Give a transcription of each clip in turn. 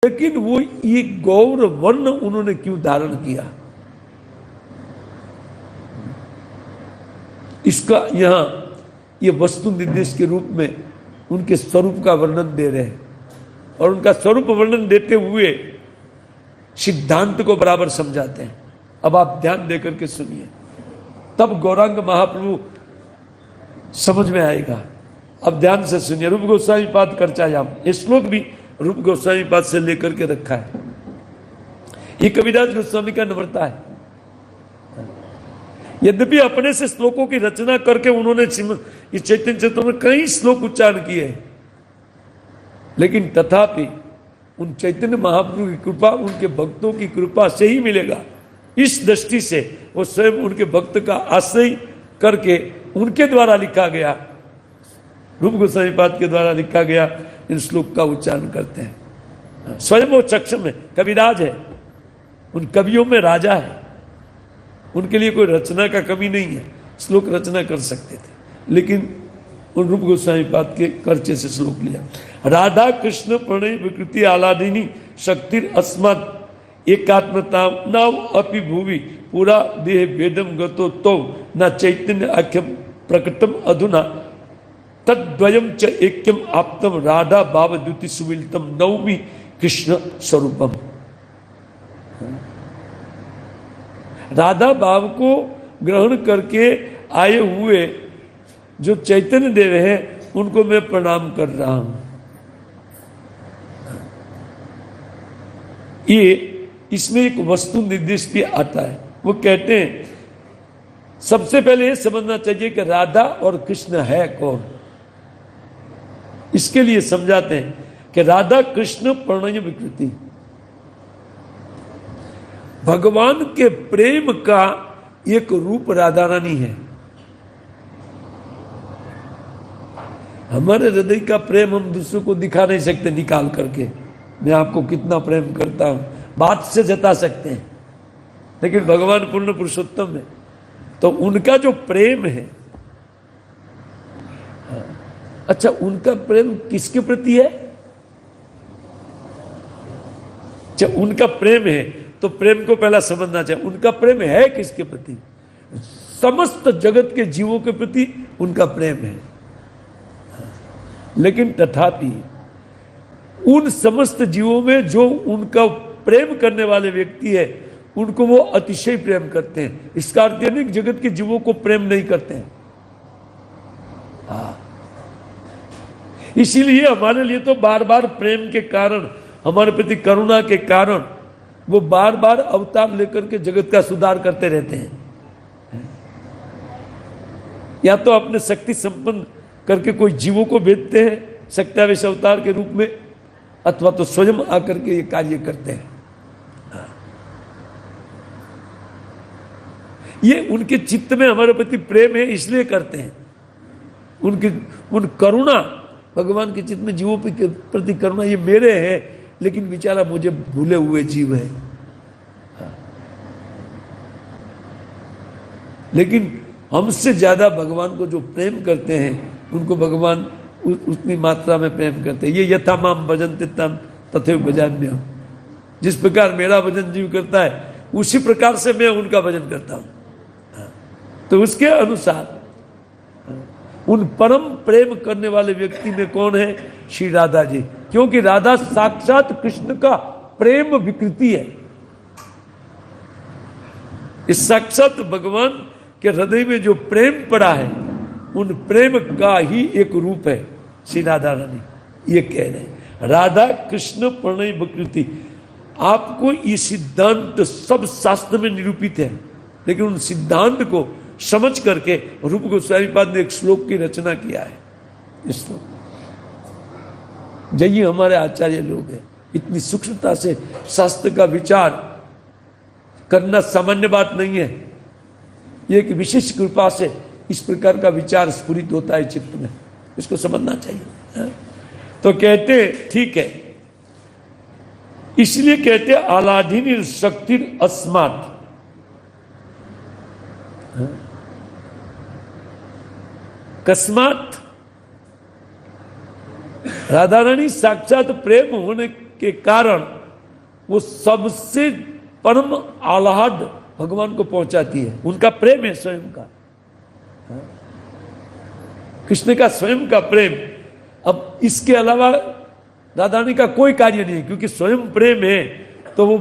लेकिन वो ये गौर वर्ण उन्होंने क्यों धारण किया, इसका यहां ये वस्तु निर्देश के रूप में उनके स्वरूप का वर्णन दे रहे हैं। और उनका स्वरूप वर्णन देते हुए सिद्धांत को बराबर समझाते हैं। अब आप ध्यान देकर के सुनिए, तब गौरांग महाप्रभु समझ में आएगा। अब ध्यान से सुनिए, रूप गोस्वामी पाद कर्चायाम, ये श्लोक भी रूप गोस्वामी पाद से लेकर के रखा है। ये कविराज गोस्वामी का नम्रता है। यद्यपि अपने से श्लोकों की रचना करके उन्होंने इस चैतन्य चरित्र में कई श्लोक उच्चारण किए, लेकिन तथापि उन चैतन्य महाप्रभु की कृपा उनके भक्तों की कृपा से ही मिलेगा। इस दृष्टि से वो स्वयं उनके भक्त का आश्रय करके उनके द्वारा लिखा गया, रूप गोस्वामी पाद के द्वारा लिखा गया इन श्लोक का उच्चारण करते हैं। स्वयं वो सक्षम है, कविराज है, उन कवियों में राजा है, उनके लिए कोई रचना का कमी नहीं है, श्लोक रचना कर सकते थे, लेकिन उन रूप गोस्वामी पाद के कर्चे से श्लोक लिया। राधा कृष्ण प्रणय विकृति आलादिनी शक्तिर अस्मत् एकात्मता नाम अपि भूवि पूरा देह वेदम गतो तो न चैतन्य आख्यम प्रकटम अधुना तद्वयम च ऐक्यम आप्तम राधा भाव द्युति सुमिलितम नवमी कृष्ण स्वरूपम। राधा भाव को ग्रहण करके आए हुए जो चैतन्य देव है उनको मैं प्रणाम कर रहा हूं। ये इसमें एक वस्तु निर्देश भी आता है। वो कहते हैं सबसे पहले ये समझना चाहिए कि राधा और कृष्ण है कौन। इसके लिए समझाते हैं कि राधा कृष्ण प्रणय विकृति, भगवान के प्रेम का एक रूप राधा रानी है। हमारे हृदय का प्रेम हम दूसरों को दिखा नहीं सकते निकाल करके, मैं आपको कितना प्रेम करता हूं, बात से जता सकते हैं, लेकिन भगवान पूर्ण पुरुषोत्तम है, तो उनका जो प्रेम है, अच्छा उनका प्रेम किसके प्रति है? अच्छा उनका प्रेम है तो प्रेम को पहला समझना चाहिए, उनका प्रेम है किसके प्रति? समस्त जगत के जीवों के प्रति उनका प्रेम है। लेकिन तथापि उन समस्त जीवों में जो उनका प्रेम करने वाले व्यक्ति है उनको वो अतिशय प्रेम करते हैं। इसका अर्थ नहीं जगत के जीवों को प्रेम नहीं करते हैं। इसीलिए हमारे लिए तो बार बार प्रेम के कारण, हमारे प्रति करुणा के कारण वो बार बार अवतार लेकर के जगत का सुधार करते रहते हैं। या तो अपने शक्ति संपन्न करके कोई जीवों को भेजते हैं सत्यावेश अवतार के रूप में, अथवा तो स्वयं आकर के ये कार्य करते हैं। ये उनके चित्त में हमारे प्रति प्रेम है इसलिए करते हैं। उन करुणा, भगवान के चित्त में जीवों के प्रति करुणा, ये मेरे हैं लेकिन बेचारा मुझे भूले हुए जीव है। लेकिन हमसे ज्यादा भगवान को जो प्रेम करते हैं उनको भगवान उतनी मात्रा में प्रेम करते हैं। ये यथा माम भजन्ते तम तथैव भजाम्यहम्, जिस प्रकार मेरा भजन जीव करता है उसी प्रकार से मैं उनका भजन करता हूं। तो उसके अनुसार उन परम प्रेम करने वाले व्यक्ति में कौन है? श्री राधा जी, क्योंकि राधा साक्षात कृष्ण का प्रेम विकृति है। इस साक्षात भगवान के हृदय में जो प्रेम पड़ा है उन प्रेम का ही एक रूप है श्री राधा रानी। ये कह रहे हैं राधा कृष्ण प्रणय विकृति। आपको ये सिद्धांत सब शास्त्र में निरूपित है, लेकिन उन सिद्धांत को समझ करके रूप गोस्वामी पाद ने एक श्लोक की रचना किया है। इस श्लोक जय हमारे आचार्य लोग हैं, इतनी सूक्ष्मता से शास्त्र का विचार करना सामान्य बात नहीं है। ये एक विशेष कृपा से इस प्रकार का विचार स्फुरित होता है चित्त में, इसको समझना चाहिए। तो कहते ठीक है, इसलिए कहते आलाधिनी शक्ति अस्मात्, कस्मात्, राधा रानी साक्षात प्रेम होने के कारण वो सबसे परम आह्लाद भगवान को पहुंचाती है। उनका प्रेम है स्वयं का, कृष्ण का स्वयं का प्रेम। अब इसके अलावा राधा रानी का कोई कार्य नहीं है, क्योंकि स्वयं प्रेम है तो वो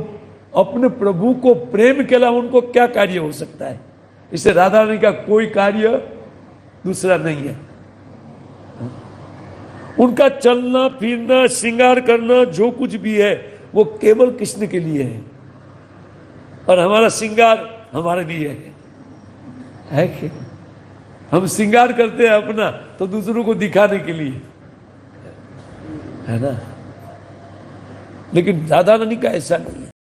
अपने प्रभु को प्रेम के अलावा उनको क्या कार्य हो सकता है। इससे राधा रानी का कोई कार्य दूसरा नहीं है। उनका चलना फिरना श्रृंगार करना जो कुछ भी है वो केवल कृष्ण के लिए है, और हमारा श्रृंगार हमारे लिए है कि हम श्रृंगार करते हैं अपना तो दूसरों को दिखाने के लिए, है ना। लेकिन राधा रानी का ऐसा नहीं।